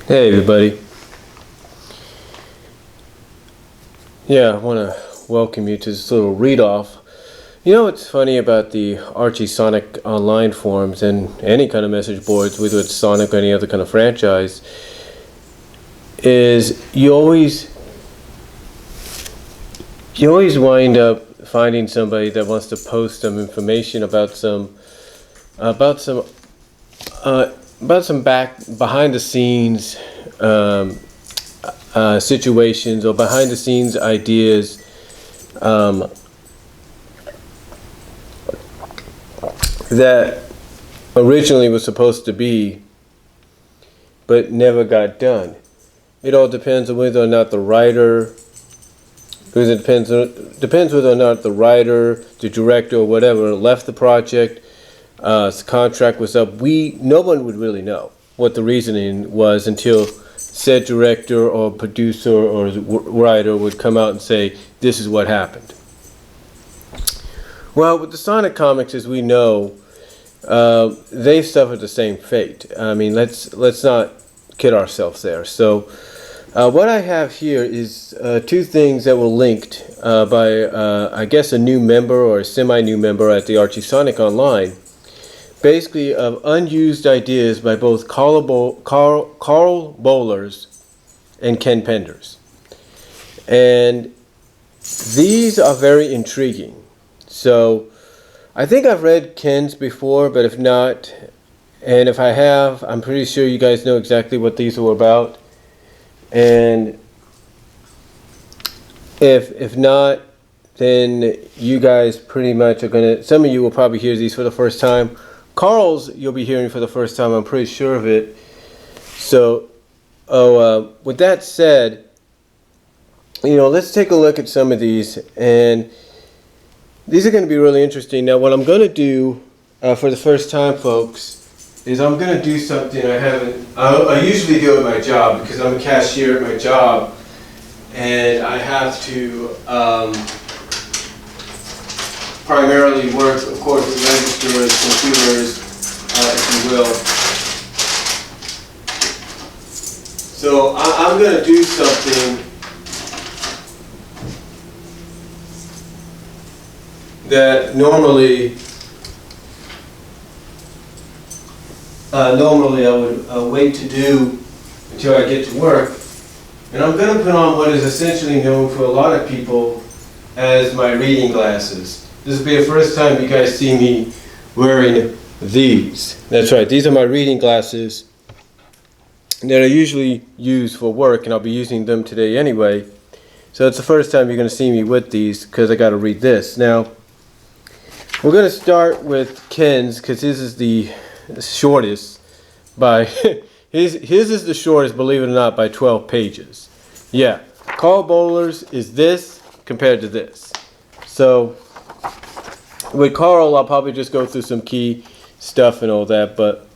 Hey everybody. Yeah, I want to welcome you to this little read-off. You know what's funny about the Archie Sonic online forums and any kind of message boards, whether it's Sonic or any other kind of franchise, is you always wind up finding somebody that wants to post some information about some behind the scenes situations or behind the scenes ideas that originally was supposed to be but never got done. It all depends on whether or not the writer, because it depends whether or not the writer, the director, or whatever left the project. His contract was up. No one would really know what the reasoning was until said director or producer or writer would come out and say, this is what happened. Well, with the Sonic comics, as we know, they've suffered the same fate. I mean, let's not kid ourselves there. So what I have here is two things that were linked by, I guess, a new member or a semi-new member at the Archie Sonic Online. Basically, of unused ideas by both Carl Bollers and Ken Penders. And these are very intriguing. So, I think I've read Ken's before, but if not, and if I have, I'm pretty sure you guys know exactly what these were about. And if not, then you guys pretty much are going to, some of you will probably hear these for the first time. Carl's you'll be hearing for the first time, I'm pretty sure of it. So, with that said, let's take a look at some of these, and these are going to be really interesting. Now, what I'm going to do for the first time, folks, is I'm going to do something I usually do at my job, because I'm a cashier at my job, and I have to primarily work, of course, with registers, computers, if you will. So I'm going to do something that normally I would wait to do until I get to work. And I'm going to put on what is essentially known for a lot of people as my reading glasses. This will be the first time you guys see me wearing these. That's right, these are my reading glasses that I usually use for work, and I'll be using them today anyway. So it's the first time you're going to see me with these, because I got to read this. Now, we're going to start with Ken's, because his is the shortest by his is the shortest, believe it or not, by 12 pages. Yeah, Carl Bowler's is this compared to this. So with Carl, I'll probably just go through some key stuff and all that, but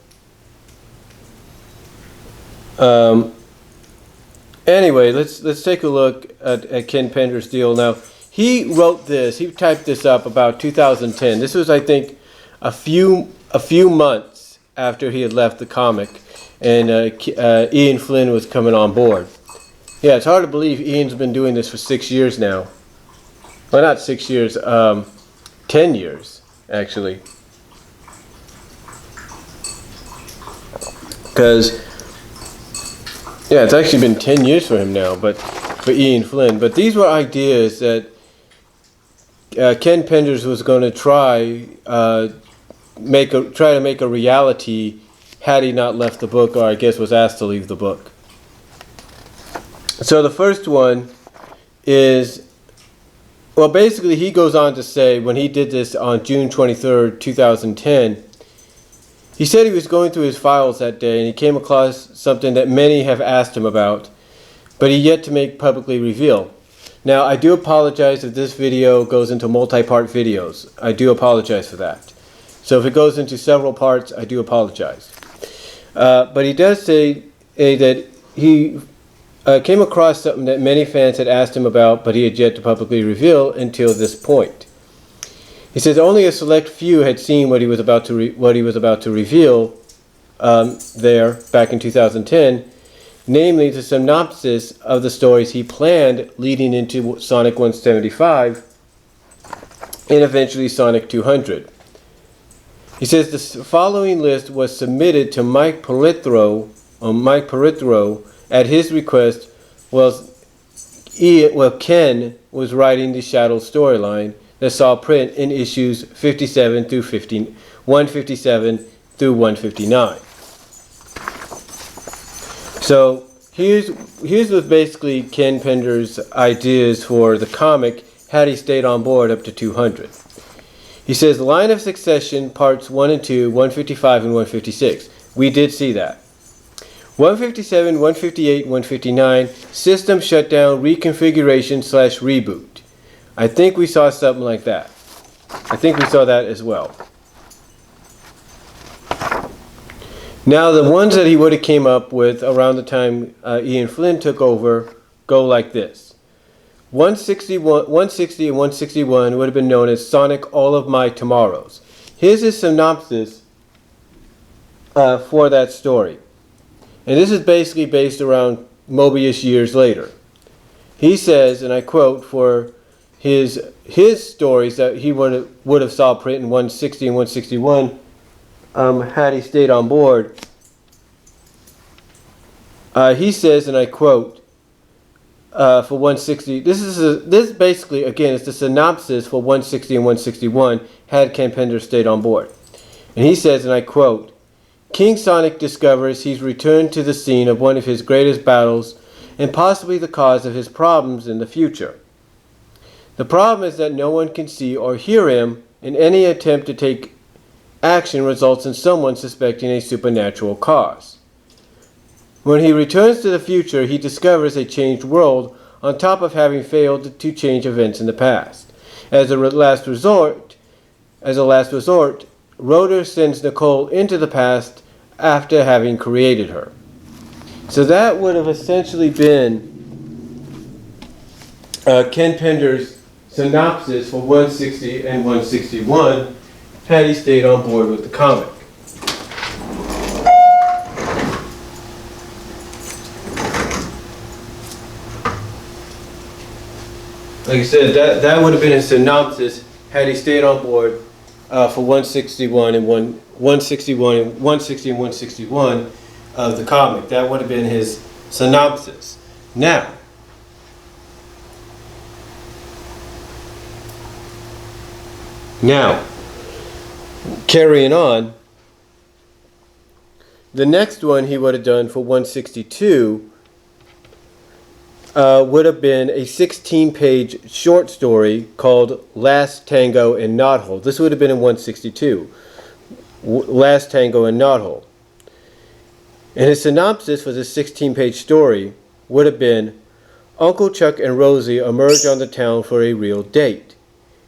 anyway, let's take a look at Ken Penders' deal. Now, he wrote this, he typed this up about 2010. This was, I think, a few months after he had left the comic, and Ian Flynn was coming on board. Yeah, it's hard to believe Ian's been doing this for 6 years now. Well, not 6 years, 10 years, actually. Because, yeah, it's actually been 10 years for him now, but for Ian Flynn. But these were ideas that Ken Penders was going to try to make a reality had he not left the book, or I guess was asked to leave the book. So the first one is, well, basically he goes on to say, when he did this on June 23rd, 2010, he said he was going through his files that day and he came across something that many have asked him about, but he yet to make publicly reveal. Now, I do apologize if this video goes into multi-part videos. I do apologize for that. So if it goes into several parts, I do apologize. But he does say that he came across something that many fans had asked him about, but he had yet to publicly reveal until this point. He says only a select few had seen what he was about to reveal there back in 2010, namely the synopsis of the stories he planned leading into Sonic 175 and eventually Sonic 200. He says the following list was submitted to Mike Perithro at his request. Ken was writing the Shadow storyline that saw print in issues 57 through 157 through 159. So here's what basically Ken Penders' ideas for the comic had he stayed on board up to 200. He says line of succession parts 1 and 2, 155 and 156. We did see that. 157, 158, 159, system shutdown, reconfiguration / reboot. I think we saw something like that. I think we saw that as well. Now the ones that he would have came up with around the time Ian Flynn took over go like this. 160 and 161 would have been known as Sonic All of My Tomorrows. Here's his synopsis for that story. And this is basically based around Mobius years later. He says, and I quote, for his stories that he would have saw print in 160 and 161 had he stayed on board. He says, and I quote, for 160, this basically, again, is the synopsis for 160 and 161 had Ken Penders stayed on board. And he says, and I quote, King Sonic discovers he's returned to the scene of one of his greatest battles and possibly the cause of his problems in the future. The problem is that no one can see or hear him, and any attempt to take action results in someone suspecting a supernatural cause. When he returns to the future, he discovers a changed world on top of having failed to change events in the past. As a last resort, Rotor sends Nicole into the past after having created her. So that would have essentially been Ken Penders' synopsis for 160 and 161 had he stayed on board with the comic. Like I said, that would have been his synopsis had he stayed on board for 161 and 160 and 161 of the comic. That would have been his synopsis. Now, carrying on, the next one he would have done for 162 would have been a 16-page short story called Last Tango in Knothole. This would have been in 162. Last Tango in Knothole. And his synopsis for this 16-page story would have been Uncle Chuck and Rosie emerge on the town for a real date.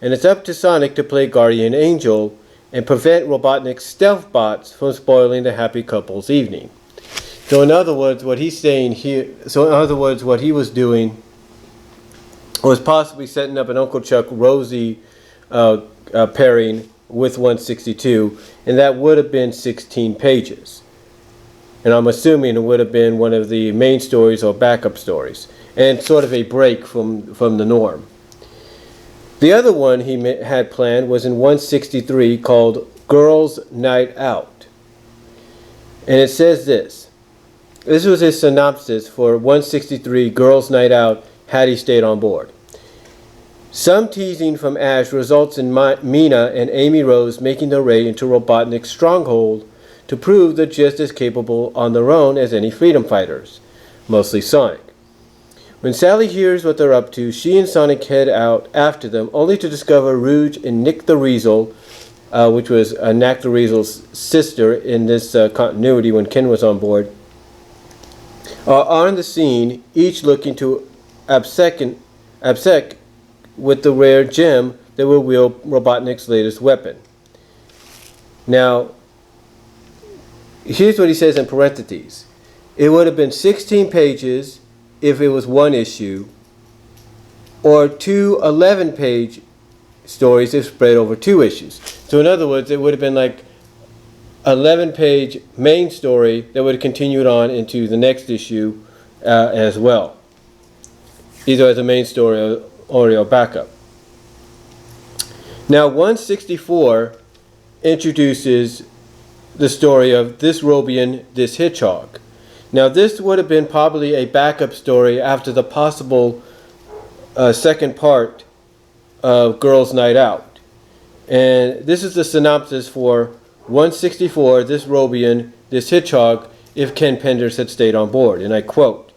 And it's up to Sonic to play guardian angel and prevent Robotnik's stealth bots from spoiling the happy couple's evening. So in other words, what he was doing was possibly setting up an Uncle Chuck Rosie pairing with 162, and that would have been 16 pages. And I'm assuming it would have been one of the main stories or backup stories, and sort of a break from the norm. The other one he had planned was in 163 called Girls' Night Out. And it says this. This was his synopsis for 163 Girls' Night Out had he stayed on board. Some teasing from Ash results in Mina and Amy Rose making their way into Robotnik's stronghold to prove they're just as capable on their own as any freedom fighters, mostly Sonic. When Sally hears what they're up to, she and Sonic head out after them, only to discover Rouge and Nick the Weasel, which was Knack the Weasel's sister in this continuity when Ken was on board, are on the scene, each looking to obsec with the rare gem that will wield Robotnik's latest weapon. Now, here's what he says in parentheses. It would have been 16 pages if it was one issue, or two 11-page stories if spread over 2 issues. So in other words, it would have been like 11-page main story that would have continued on into the next issue, as well, either as a main story or a backup. Now 164 introduces the story of This Robian, This Hitch Hog. Now this would have been probably a backup story after the possible second part of Girls' Night Out. And this is the synopsis for 164, This Robian, This Hitch Hog, if Ken Penders had stayed on board. And I quote,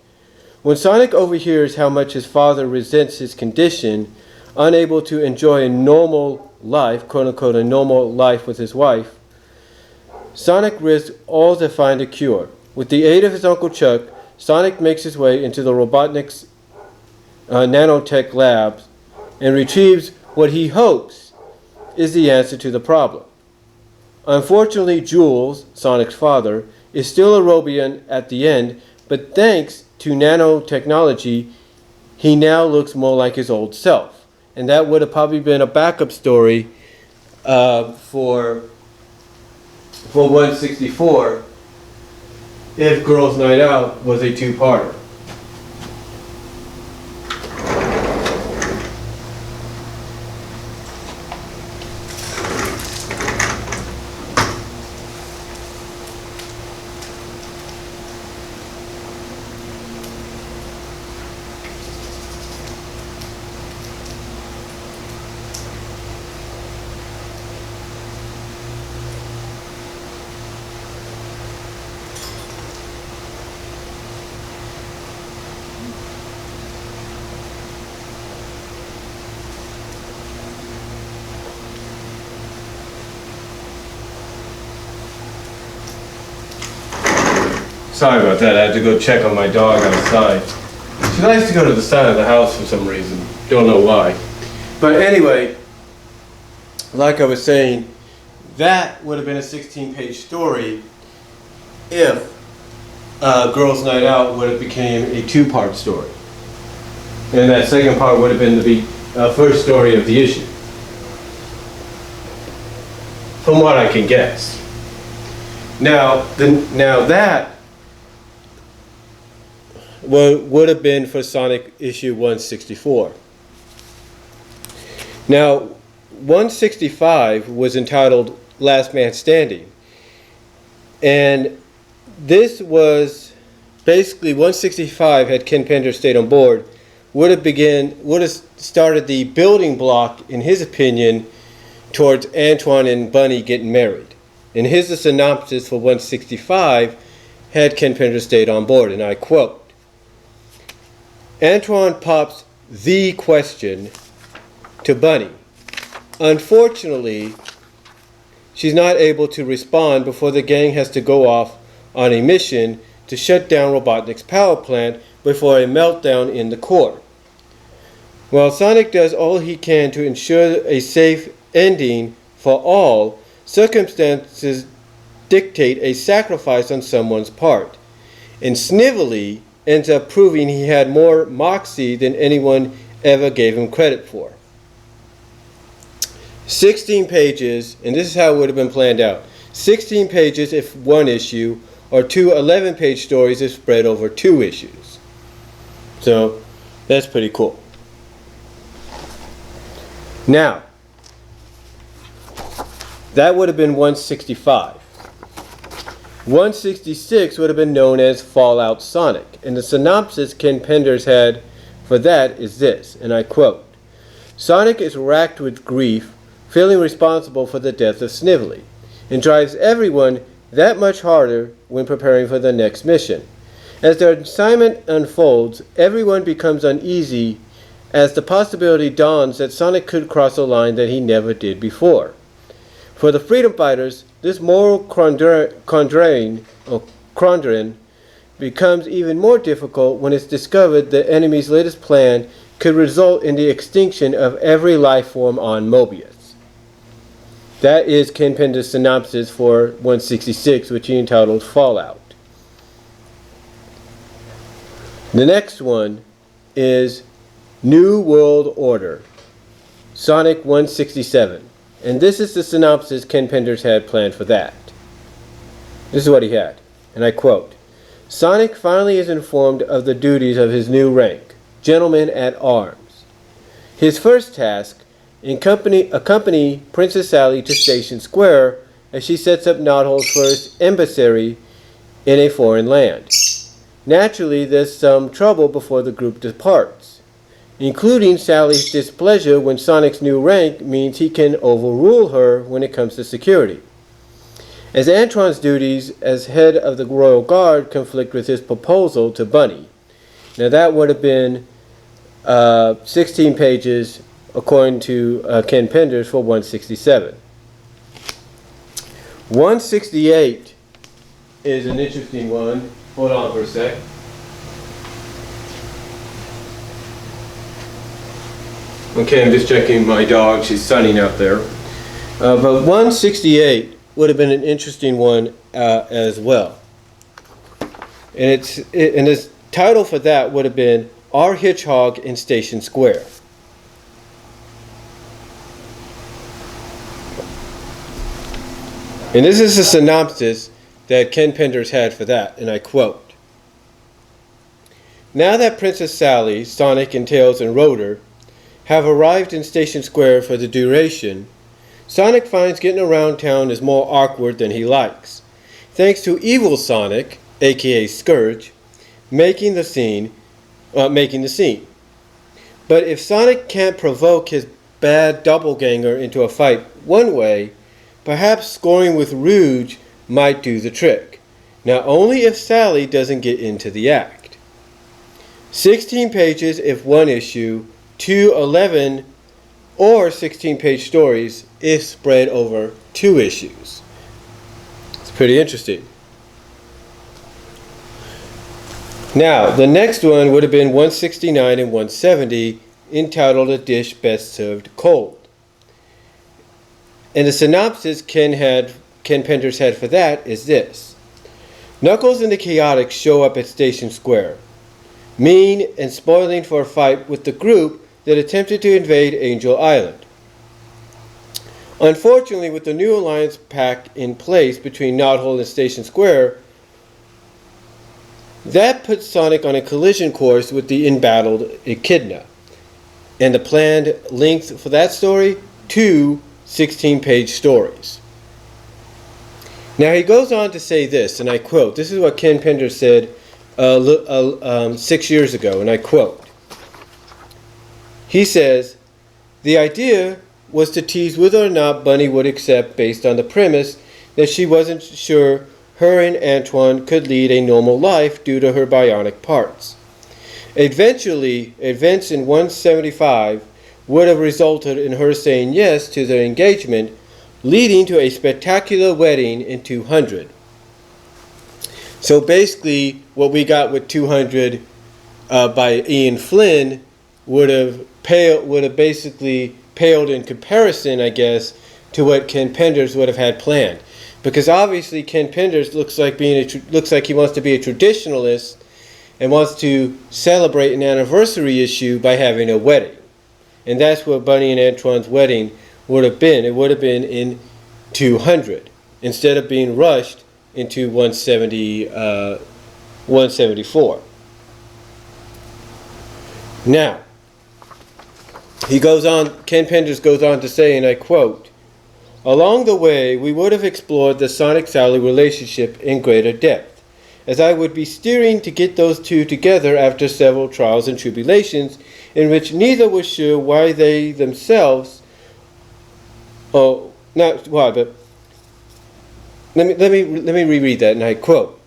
"When Sonic overhears how much his father resents his condition, unable to enjoy a normal life, quote unquote, a normal life with his wife, Sonic risks all to find a cure. With the aid of his Uncle Chuck, Sonic makes his way into the Robotnik's nanotech labs and retrieves what he hopes is the answer to the problem. Unfortunately, Jules, Sonic's father, is still a Robian at the end, but thanks to nanotechnology, he now looks more like his old self." And that would have probably been a backup story for 164 if Girls' Night Out was a two-parter. Sorry about that, I had to go check on my dog outside. She likes to go to the side of the house for some reason. Don't know why. But anyway, like I was saying, that would have been a 16-page story if Girls' Night Out would have became a two-part story. And that second part would have been the first story of the issue. From what I can guess. Now that would have been for Sonic issue 164. Now, 165 was entitled Last Man Standing. And this was basically 165, had Ken Penders stayed on board, would have started the building block, in his opinion, towards Antoine and Bunny getting married. And here's the synopsis for 165, had Ken Penders stayed on board, and I quote, "Antoine pops the question to Bunny. Unfortunately, she's not able to respond before the gang has to go off on a mission to shut down Robotnik's power plant before a meltdown in the core. While Sonic does all he can to ensure a safe ending for all, circumstances dictate a sacrifice on someone's part, and Snively ends up proving he had more moxie than anyone ever gave him credit for." 16 pages, and this is how it would have been planned out. 16 pages if one issue, or two 11-page stories if spread over two issues. So, that's pretty cool. Now, that would have been 165. 166 would have been known as Fallout Sonic, and the synopsis Ken Penders had for that is this, and I quote, "Sonic is racked with grief, feeling responsible for the death of Snively, and drives everyone that much harder when preparing for the next mission. As the assignment unfolds, everyone becomes uneasy as the possibility dawns that Sonic could cross a line that he never did before. For the freedom fighters, this moral quandary becomes even more difficult when it's discovered the enemy's latest plan could result in the extinction of every life form on Mobius." That is Ken Penders' synopsis for 166, which he entitled Fallout. The next one is New World Order, Sonic 167. And this is the synopsis Ken Penders had planned for that. This is what he had, and I quote, Sonic finally is informed of the duties of his new rank, Gentleman at Arms. His first task, accompany Princess Sally to Station Square as she sets up Knothole's first embassy in a foreign land. Naturally, there's some trouble before the group departs, including Sally's displeasure when Sonic's new rank means he can overrule her when it comes to security. As Antoine's duties as head of the Royal Guard conflict with his proposal to Bunny. Now that would have been 16 pages according to Ken Penders for 167. 168 is an interesting one. Hold on for a sec. Okay, I'm just checking my dog. She's sunning out there. But 168 would have been an interesting one as well. And its title for that would have been Our Hitch Hog in Station Square. And this is a synopsis that Ken Penders had for that, and I quote, "Now that Princess Sally, Sonic, and Tails and Rotor have arrived in Station Square for the duration, Sonic finds getting around town is more awkward than he likes, thanks to evil Sonic, aka Scourge, making the scene. But if Sonic can't provoke his bad doppelganger into a fight one way, perhaps scoring with Rouge might do the trick. Now only if Sally doesn't get into the act. 16 pages if one issue, 2 11 or 16-page stories if spread over 2 issues. It's pretty interesting. Now, the next one would have been 169 and 170, entitled A Dish Best Served Cold. And the synopsis Ken Penders had for that is this. Knuckles and the Chaotix show up at Station Square, mean and spoiling for a fight with the group that attempted to invade Angel Island. Unfortunately, with the new alliance pact in place between Knothole and Station Square, that puts Sonic on a collision course with the embattled Echidna. And the planned length for that story, 2 16-page stories. Now he goes on to say this, and I quote, this is what Ken Penders said 6 years ago, and I quote, he says, "The idea was to tease whether or not Bunny would accept based on the premise that she wasn't sure her and Antoine could lead a normal life due to her bionic parts. Eventually, events in 175 would have resulted in her saying yes to their engagement, leading to a spectacular wedding in 200. So basically, what we got with 200 by Ian Flynn would have basically paled in comparison, I guess, to what Ken Penders would have had planned. Because obviously Ken Penders looks like he wants to be a traditionalist and wants to celebrate an anniversary issue by having a wedding. And that's what Bunny and Antoine's wedding would have been. It would have been in 200 instead of being rushed into 174. Now, Ken Penders goes on to say, and I quote, "Along the way, we would have explored the Sonic-Sally relationship in greater depth, as I would be steering to get those two together after several trials and tribulations in which neither was sure why they themselves, not why, but let me reread that, and I quote,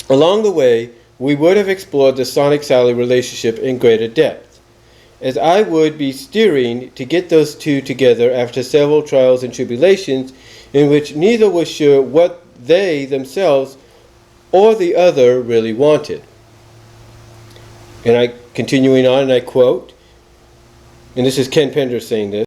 "Along the way, we would have explored the Sonic-Sally relationship in greater depth, as I would be steering to get those two together after several trials and tribulations in which neither was sure what they themselves or the other really wanted." And continuing on, and I quote, and this is Ken Penders saying this,